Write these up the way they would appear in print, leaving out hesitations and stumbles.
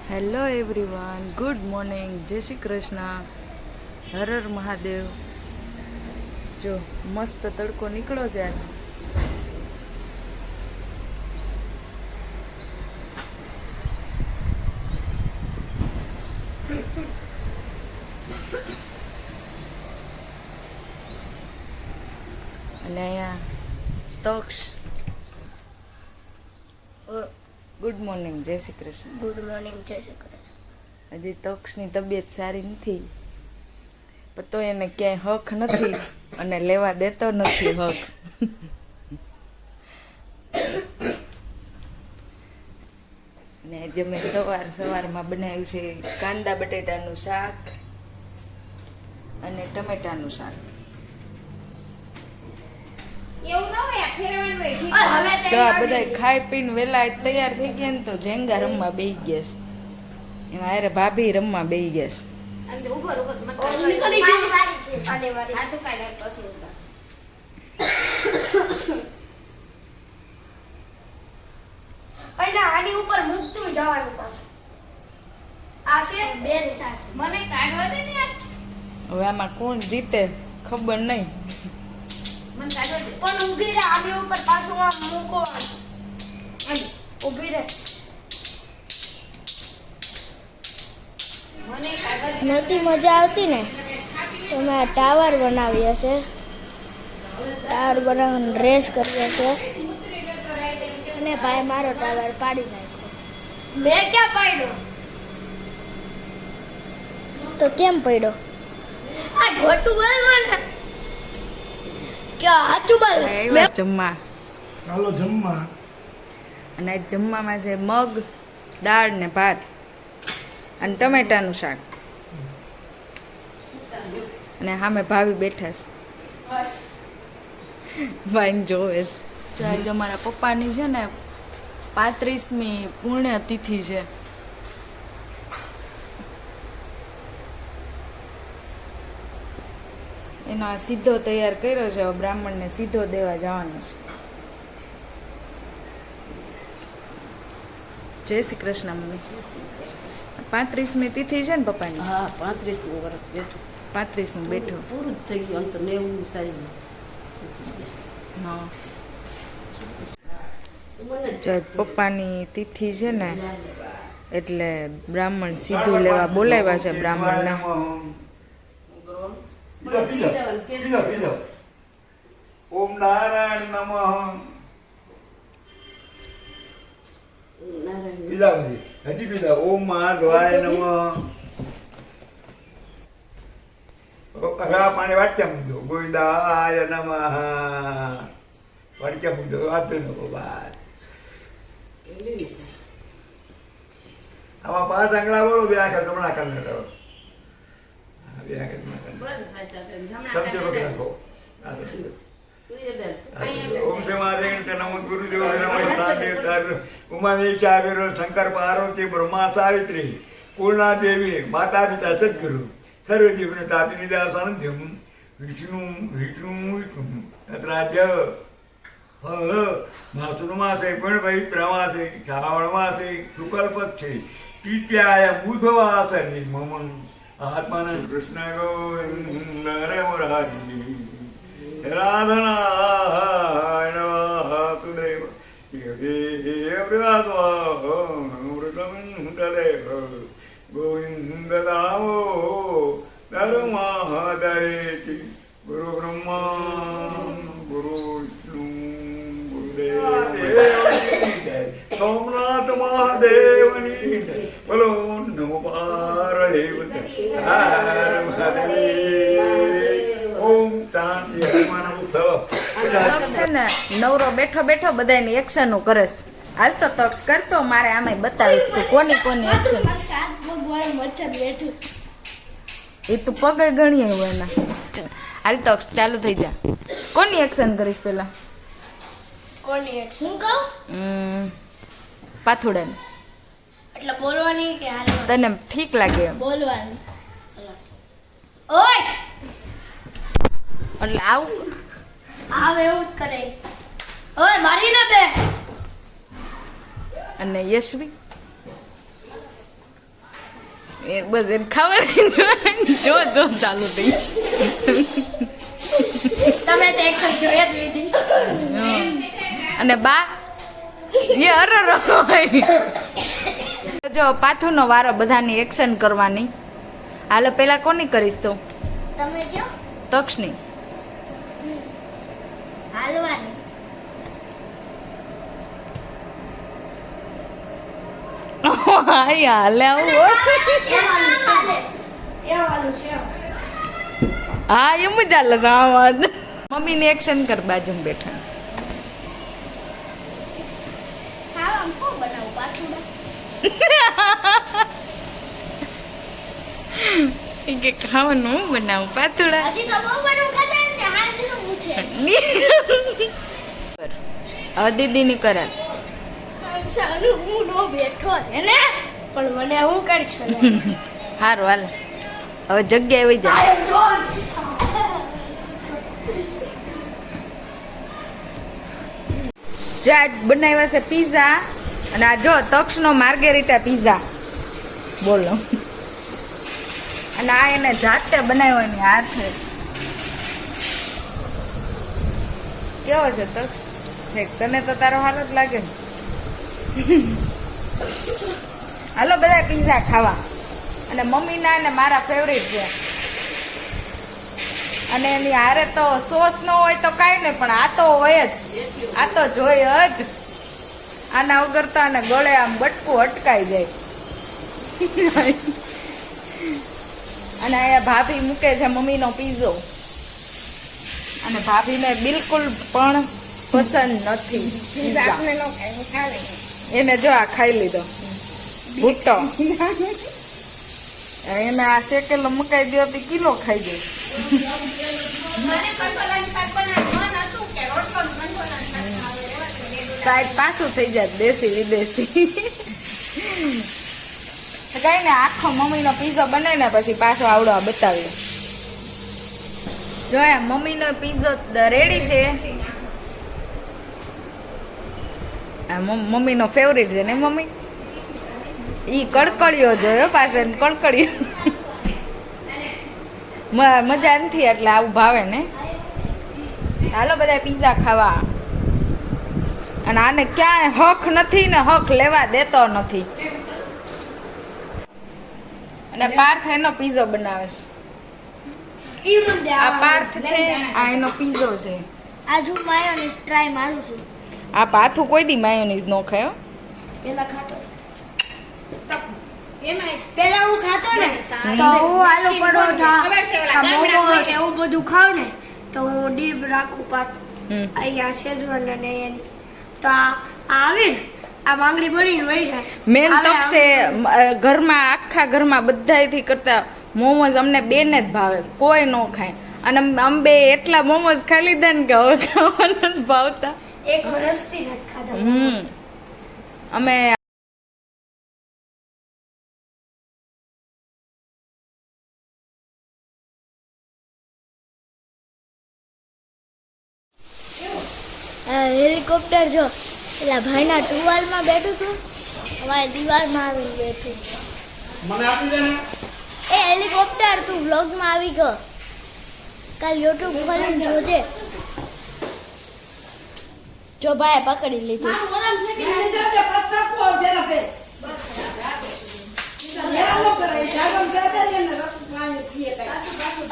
Hello everyone, good morning, જય શ્રી કૃષ્ણ, હર હર મહાદેવ. જો મસ્ત તડકો નીકળો છે આજ. અને અહીંયા તક્ષ. ગુડ મોર્નિંગ, જય શ્રી કૃષ્ણ. ગુડ મોર્નિંગ, જય શ્રી કૃષ્ણ. હજી તક્ષની તબિયત સારી નથી, પણ તો એને ક્યાંય હક નથી અને લેવા દેતો નથી હક. ને જે મેં સવારમાં બનાવ્યું છે કાંદા બટેટાનું શાક અને ટમેટાનું શાક. જો આ બધા ખાઈ પીને વેલા તૈયાર થઈ ગયા ને તો જેંગા રમવા બેસી ગયા છે. એમાં અરે ભાભી રમવા બેસી ગયા અને આની ઉપર મૂકતું જવાનું પાછું. આ છે બે રીતા છે. મને કાઢવા દે ને આજ. છે. હવે આમાં કોણ જીતે ખબર નહીં. મને કાઢવા દે. પણ ઊભી રહે, આની ઉપર પાછું આમ મૂકવાનું. અહીં ઊભી રહે. મને કાઢવા નથી મજા આવતી ને તો મેં આ ટાવર બનાવ્યા છે. ટાવર બનાવવાનો રેસ કર્યો છે અને ભાઈ મારો ટાવર પાડી નાખ્યો. મેં ક્યાં પાડ્યો? તો કેમ પડ્યો? આ ખોટું બોલવાનું કે સાચું બોલ. આવ્યા જમવા. ચાલો જમવા. અને આજ જમવામાં છે મગ, દાળ ને ભાત અને ટમેટાનું શાક. અને સામે ભાભી બેઠા છે, વાઈન જોવે છે. જો આજે અમારા પપ્પાની છે ને 35મી પુણ્યતિથિ છે. એનો આ સીધો તૈયાર કર્યો છે. હવે બ્રાહ્મણને સીધો દેવા જવાનો છે. જય શ્રી કૃષ્ણ મમ્મી. 35મી તિથિ છે ને પપ્પાની? હા, 35નું વર્ષ બેઠું. 35નું બેઠો. પૂરું જ થઈ ગયું. આમ તો 90 સારી. હા, જો પપ્પાની તિથિ છે ને એટલે બ્રાહ્મણ સીધું લેવા બોલાવ્યા છે બ્રાહ્મણને. પીઝા. ઓમ નારાયણ નમઃ. પીઝા પછી હજી પીઝા. ઓમ મહાદેવાય નમઃ. અગા પાણી વાટક્યા મૂકજો. ગોવિંદાય નમઃ. વાટક્યા મૂકજો. વાંચો नको બાર. આમાં 5 આંગળા બોલો. બે આંખા જમણા કાઢને કરો. બે આંખા જમણા સમજો પકડી રાખો. ઓમ સે મહાદેવ નમઃ ગુરુદેવ નમઃ સાદેવ ઉમાદેવી વિરો શંકર પાર્વતી બ્રહ્મા સાવિત્રી પૂર્ણા દેવી માતા પિતા સદગુરુ સર્વજીવને તાપી નિદા સાનિધ્યમ વિષ્ણુ તત્રાજ્ય ફળ માસુરમાસે પણ પવિત્રમાસે શ્રાવણમાસે શુકલ્પક્ષે તૃતીયાય બુધવાસરે મમ આત્માન કૃષ્ણ ગોવિંદ હરે મુરારી રાધનાય વાસુદેવ દેવ ગોવિંદ દામો ધર્માદરેતિ ગુરુ બ્રહ્મા ગુરુ વિષ્ણુ ગુરુદેવ સોમનાથ મહાદેવની બોલો નમો પાર્વતી હર મહાદેવ. ઓમ શાંતિ. હનુમાન તક્ષ છે ને નવરો બેઠો બેઠો બધાની એક્શનો કરે છે. હાલ તો તક્ષ કરતો, મારે આમાં બતાવીશ તું કોની કોની એક્શન. સાત પગ વાળું મચ્છર બેઠું છે. એ તું પગે ગણીએ હોય એના. હાલ તક્ષ ચાલુ થઈ જા. કોની એક્શન કરીશ પેલા? કોની એક શું કહું? પાથુડાની. એટલે બોલવાની કે હાલવાની? તને ઠીક લાગે એમ? બોલવાની. ઓય એટલે આવું આવે એવું જ કરે. ઓય મારી ના બે. અને યશવી એ બસ એને ખાવાની જો ચાલુ થઈ તમે તો એક જોઈ જ લીધી. અને બા એ અરર હોય. જો પાથુનો વારો બધાની એક્શન કરવાની. હાલો પેલા કોની કરીશ તો? તમે કયો તક્ષની. હાલવાની. હાલે આવું હા એમ જ ચાલે સામાદ. મમ્મીની એક્શન કર બાજુમાં બેઠા. ખાવાનું શું બનાવું પાછું? કે ખાવાનું હું બનાવું પાતળા. હજી તો બહુ બધું ખાતા ને હાજરું પૂછે. હવે દીદીની કરાર. ચાલું હું નો બેઠો છે ને પણ મને હું કરશું ને. હારું હાલ હવે જગ્યાએ વહી જાય. જે આજ બનાવ્યા છે પીઝા અને આ જો તક્ષનો માર્ગેરીટા પીઝા બોલો. અને આ એને જાતે બનાવવાની હાર છે. કેવો છે તક્ષ? તને તો તારો હાલ જ લાગે ને. હાલો બધા પીઝા ખાવા. અને મમ્મીના ને મારા ફેવરેટ છે. અને એની હારે તો સોસ ન હોય તો કાંઈ નહીં પણ આ તો હોય જ. આ તો જોઈએ જ. આના વગર તો આને ગળે આમ બટકું અટકાઈ જાય. અને અહીંયા ભાભી મૂકે છે મમ્મીનો પીઝો. અને ભાભીને બિલકુલ પણ પસંદ નથી પીઝા. એને જો આ ખાઈ લીધો ભૂટ્ટો. એને આ શેકેલો મકાઈ દો તો કિલો ખાઈ જાય. સાઈડ પાછું થઈ જાય દેશી વિદેશી. કઈ ને આખો મમ્મીનો પીઝો બને ને પછી પાછો આવડો બતાવ્યો. જોયા મમ્મીનો પીઝો રેડી છે. મમ્મીનો ફેવરેટ છે ને મમ્મી. ઈ કડકડીઓ જોયો પાછળ કડકડીઓ. મજા નથી એટલે આવું ભાવે ને. હાલો બધા પીઝા ખાવા. અને આને ક્યાંય હક નથી ને હક લેવા દેતો નથી. અને પાર્થ એનો પીઝો બનાવે છે. આ પાર્થ છે આ એનો પીઝો છે. આજ હું માયોનીઝ ટ્રાય મારું છું. આ પાથું કોઈ દી માયોનીઝ નો ખાયો. પેલા ખાતો પેલા હું ખાતો ને તો હું આલુ પરોઠા મોમોસ એવું બધું ખાવ ને તો હું ડીપ રાખું પાત અહીંયા શેઝવાન અને એની તો આ આવે ને આ માંગડી બોલીને વહી જાય. મેન તક્ષે ઘરમાં આખા ઘરમાં બધાયથી કરતા મોમોઝ અમને બેને જ ભાવે કોઈ નો ખાય. અને અમે બે એટલા મોમોઝ ખાઈ લીધા ને કે હવે ખાવાના જ ભાવતા. એક વર્ષથી નથી ખાધા. અમે હેલિકોપ્ટર જો પેલા ભાઈના ટુવાલમાં બેઠું હતું અમારી દિવાલમાં આવીને બેઠું. એ હેલિકોપ્ટર તું વ્લોગમાં આવી ગયો. કાલ યુટ્યુબ ખોલીને જોજે. જો ભાઈ પકડી લીધી.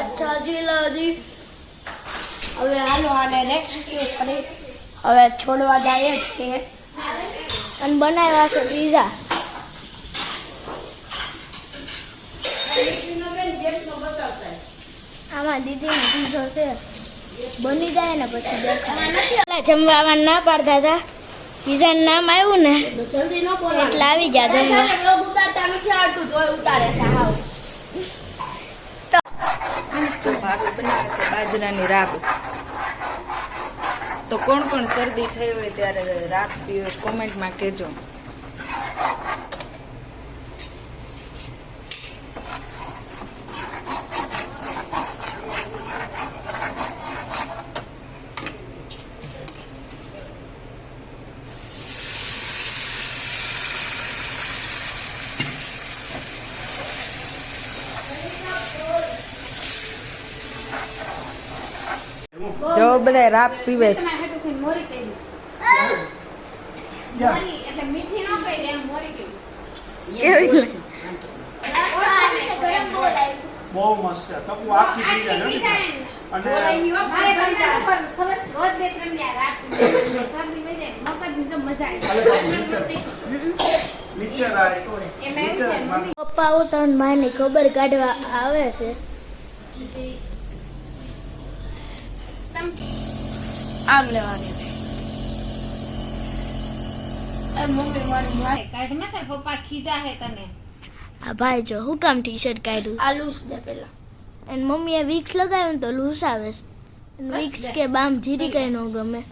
અચ્છા જી હવે હાલો આને રેસ્ક્યુ કરી હવે છોડવા જાય છે. અને બનાવ્યા છે પીઝા. આમાં દીદીનો પીઝો છે બની જાય ને પછી દેખાય. જમવામાં ના પાડતા હતા. પીઝાનું નામ આવ્યું ને એટલે આવી ગયા જમવા. ભાભી બનાવે છે બાજરાની રાબ. તો કોણ કોણ શરદી થઈ હોય ત્યારે રાબ પીવે કોમેન્ટમાં કહેજો. જો બધા રાપ પીવે છે તમારે હાટું કઈ મોરી કહીશ. મોરી એટલે મીઠી ન કહી દે, એમ મોરી કહી. કેવી બહુ મસ્ત છે તકુ આખી પી જાય આટલી નથી પીતા એને. અને મારે તમને શું કરવું છે ખબર છે? રોજ 2-3 દી આ રાત શરદી વહી જાય, મગજની તો મજા આવી અલે બાપુ, નીચે આ એમાં એવું છે મમ્મી પપ્પા ઉતરણ માની ખબર કાઢવા આવે છે આમ લેવાની મમ્મી મારી મારે કાઢ માં તાર પપ્પા ખીજા હે તને આ ભાઈ જો હું કામ ટી શર્ટ કાઢ્યું આ લૂસ દે પેલા અને મમ્મીએ વિક્સ લગાવ્યું ને તો લૂસ આવે છે અને વિક્સ કે બામ જીરી કઈ ન ગમે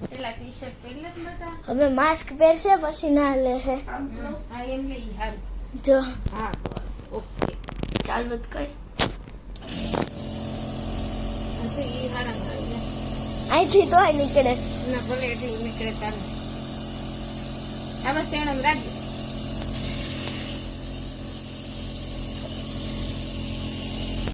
પેલા ટી-શર્ટ પહેરલે જ બેટા હવે માસ્ક પહેરશે પછી ના લે હે હા એમ લઈ હારું જો હા બસ ઓકે ચાલ વધ કર તો ઈ હારા કરે અહીંથી તોય નીકળે ના ભલે એટલું નીકળે તારું આ બસ એણમ રાખજો